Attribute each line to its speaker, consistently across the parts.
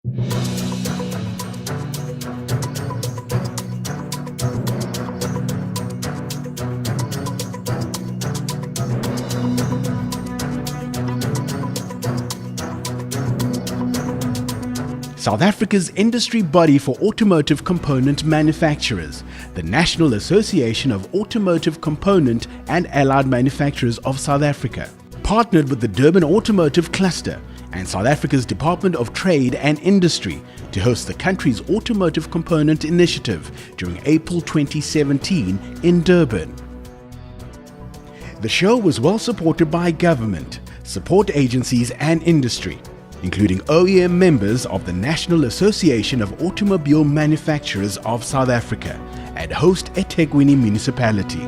Speaker 1: South Africa's industry body for automotive component manufacturers, the National Association of Automotive Component and Allied Manufacturers of South Africa, partnered with the Durban Automotive Cluster and South Africa's Department of Trade and Industry to host the country's Automotive Component Initiative during April 2017 in Durban. The show was well supported by government, support agencies and industry, including OEM members of the National Association of Automobile Manufacturers of South Africa and host eThekwini municipality.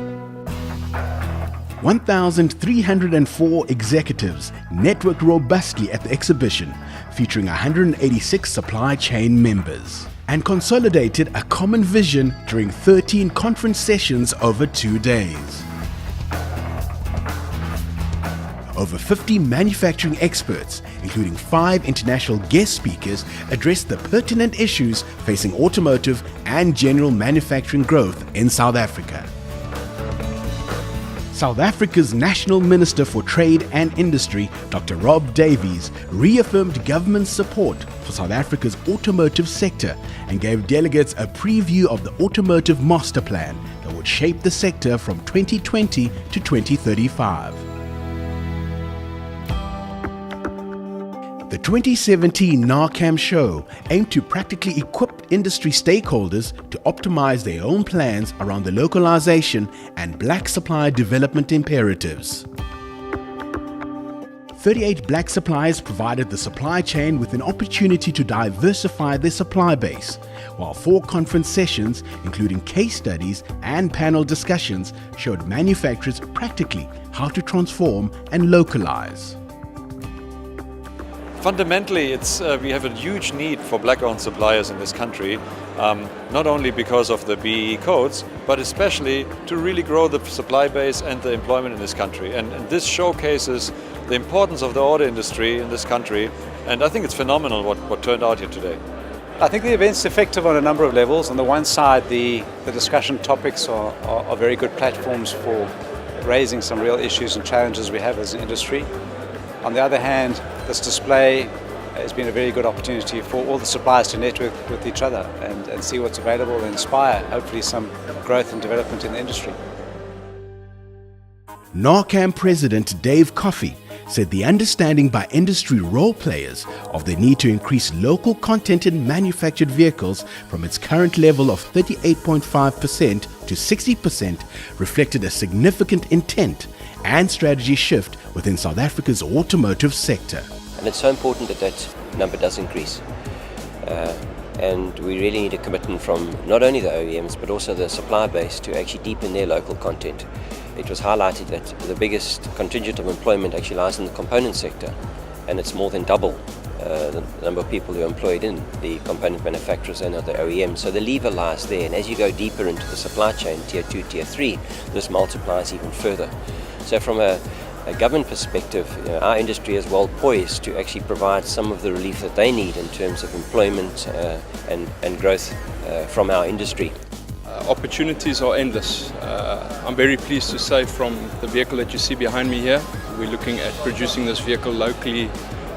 Speaker 1: 1,304 executives networked robustly at the exhibition, featuring 186 supply chain members, and consolidated a common vision during 13 conference sessions over 2 days. Over 50 manufacturing experts, including 5 international guest speakers, addressed the pertinent issues facing automotive and general manufacturing growth in South Africa. South Africa's National Minister for Trade and Industry, Dr. Rob Davies, reaffirmed government's support for South Africa's automotive sector and gave delegates a preview of the Automotive Master Plan that would shape the sector from 2020 to 2035. The 2017 Naacam Show aimed to practically equip industry stakeholders to optimize their own plans around the localization and black supplier development imperatives. 38 black suppliers provided the supply chain with an opportunity to diversify their supply base, while 4 conference sessions, including case studies and panel discussions, showed manufacturers practically how to transform and localize.
Speaker 2: Fundamentally, we have a huge need for black-owned suppliers in this country, not only because of the BEE codes, but especially to really grow the supply base and the employment in this country. And this showcases the importance of the auto industry in this country, and I think it's phenomenal what turned out here today.
Speaker 3: I think the event's effective on a number of levels. On the one side, the discussion topics are very good platforms for raising some real issues and challenges we have as an industry. On the other hand, this display has been a very good opportunity for all the suppliers to network with each other and see what's available and inspire, hopefully, some growth and development in the industry.
Speaker 1: Naacam President Dave Coffey said the understanding by industry role players of the need to increase local content in manufactured vehicles from its current level of 38.5% to 60% reflected a significant intent and strategy shift within South Africa's automotive sector.
Speaker 4: And it's so important that that number does increase. And we really need a commitment from not only the OEMs but also the supplier base to actually deepen their local content. It was highlighted that the biggest contingent of employment actually lies in the component sector, and it's more than double the number of people who are employed in the component manufacturers and the OEMs. So the lever lies there, and as you go deeper into the supply chain, tier 2, tier 3, this multiplies even further. So from a government perspective, our industry is well poised to actually provide some of the relief that they need in terms of employment and growth from our industry.
Speaker 5: Opportunities are endless. I'm very pleased to say from the vehicle that you see behind me here, we're looking at producing this vehicle locally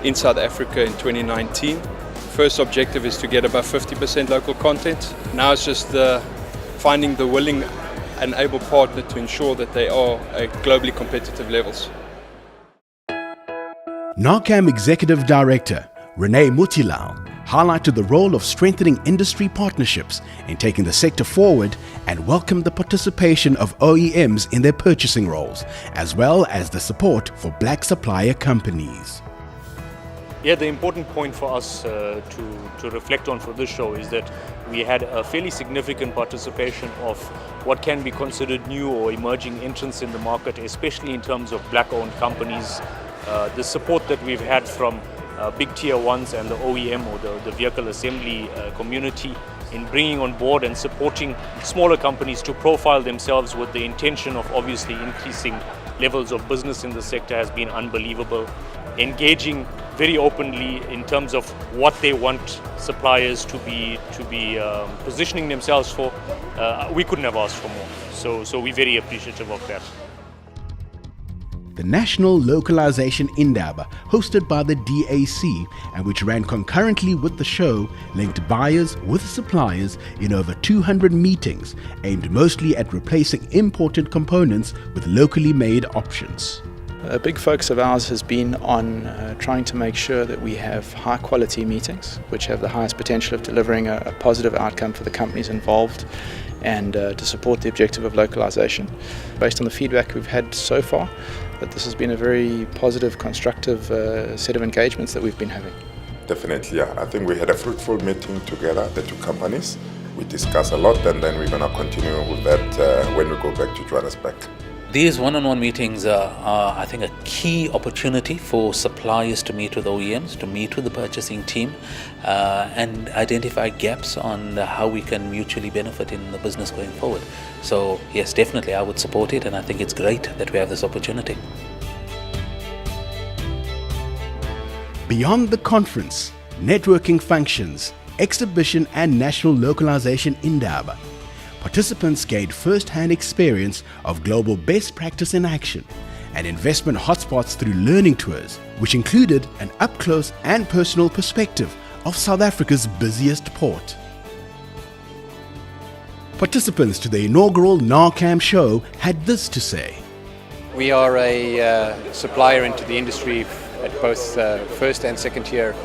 Speaker 5: in South Africa in 2019. First objective is to get above 50% local content. Now it's just finding the willing and able partner to ensure that they are at globally competitive levels.
Speaker 1: Naacam Executive Director Renee Mutilal highlighted the role of strengthening industry partnerships in taking the sector forward and welcomed the participation of OEMs in their purchasing roles, as well as the support for black supplier companies.
Speaker 6: Yeah, the important point for us to reflect on for this show is that we had a fairly significant participation of what can be considered new or emerging entrants in the market, especially in terms of black-owned companies. The support that we've had from big tier ones and the OEM or the vehicle assembly community in bringing on board and supporting smaller companies to profile themselves with the intention of obviously increasing levels of business in the sector has been unbelievable. Engaging very openly in terms of what they want suppliers to be positioning themselves for. We couldn't have asked for more. So we're very appreciative of that.
Speaker 1: The National Localization Indaba, hosted by the DAC and which ran concurrently with the show, linked buyers with suppliers in over 200 meetings, aimed mostly at replacing imported components with locally made options.
Speaker 7: A big focus of ours has been on trying to make sure that we have high quality meetings which have the highest potential of delivering a positive outcome for the companies involved and to support the objective of localization. Based on the feedback we've had so far, that this has been a very positive, constructive set of engagements that we've been having.
Speaker 8: Definitely, yeah. I think we had a fruitful meeting together, the two companies. We discussed a lot, and then we're going to continue with that when we go back to Johannesburg.
Speaker 9: These one-on-one meetings are, I think, a key opportunity for suppliers to meet with OEMs, to meet with the purchasing team, and identify gaps on how we can mutually benefit in the business going forward. So, yes, definitely, I would support it, and I think it's great that we have this opportunity.
Speaker 1: Beyond the conference, networking functions, exhibition and national localization Indaba, participants gained first-hand experience of global best practice in action and investment hotspots through learning tours, which included an up-close and personal perspective of South Africa's busiest port. Participants to the inaugural Naacam Show had this to say.
Speaker 3: We are a supplier into the industry at both first and second tier,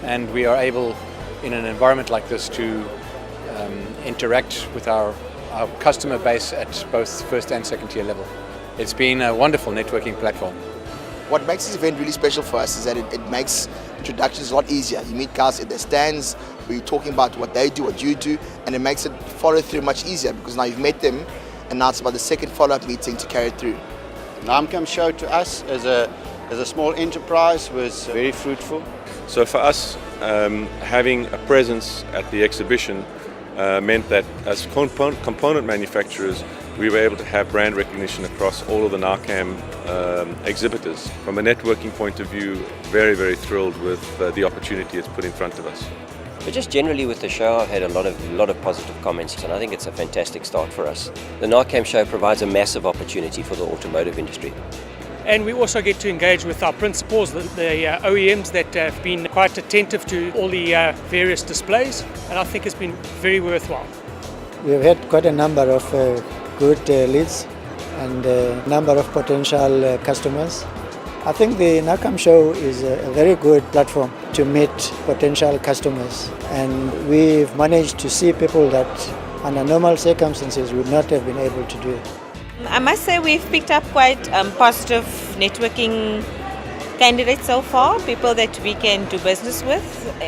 Speaker 3: and we are able in an environment like this to interact with our customer base at both first and second tier level. It's been a wonderful networking platform.
Speaker 10: What makes this event really special for us is that it makes introductions a lot easier. You meet guys at their stands, where you're talking about what they do, what you do, and it makes it follow through much easier because now you've met them and now it's about the second follow-up meeting to carry it through.
Speaker 11: Naacam Show to us as a small enterprise was very fruitful.
Speaker 2: So for us, having a presence at the exhibition meant that as component manufacturers, we were able to have brand recognition across all of the Naacam exhibitors. From a networking point of view, very, very thrilled with the opportunity it's put in front of us.
Speaker 4: But just generally with the show, I've had a lot of positive comments, and I think it's a fantastic start for us. The Naacam Show provides a massive opportunity for the automotive industry.
Speaker 12: And we also get to engage with our principals, the OEMs that have been quite attentive to all the various displays, and I think it's been very worthwhile.
Speaker 13: We've had quite a number of good leads and a number of potential customers. I think the Naacam Show is a very good platform to meet potential customers, and we've managed to see people that under normal circumstances would not have been able to do it.
Speaker 14: I must say we've picked up quite positive networking candidates so far, people that we can do business with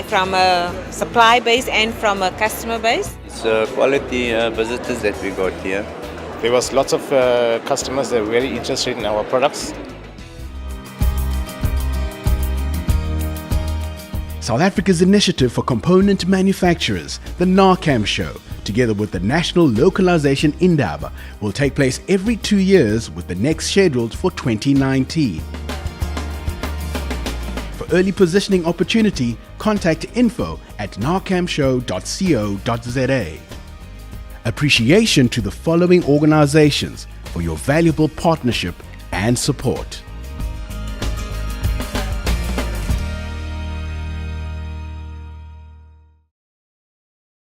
Speaker 14: from a supply base and from a customer base.
Speaker 11: It's quality visitors that we got here.
Speaker 15: There was lots of customers that were very interested in our products.
Speaker 1: South Africa's initiative for component manufacturers, the Naacam Show, together with the National Localization Indaba, will take place every 2 years, with the next scheduled for 2019. For early positioning opportunity, contact info@naacamshow.co.za. Appreciation to the following organizations for your valuable partnership and support.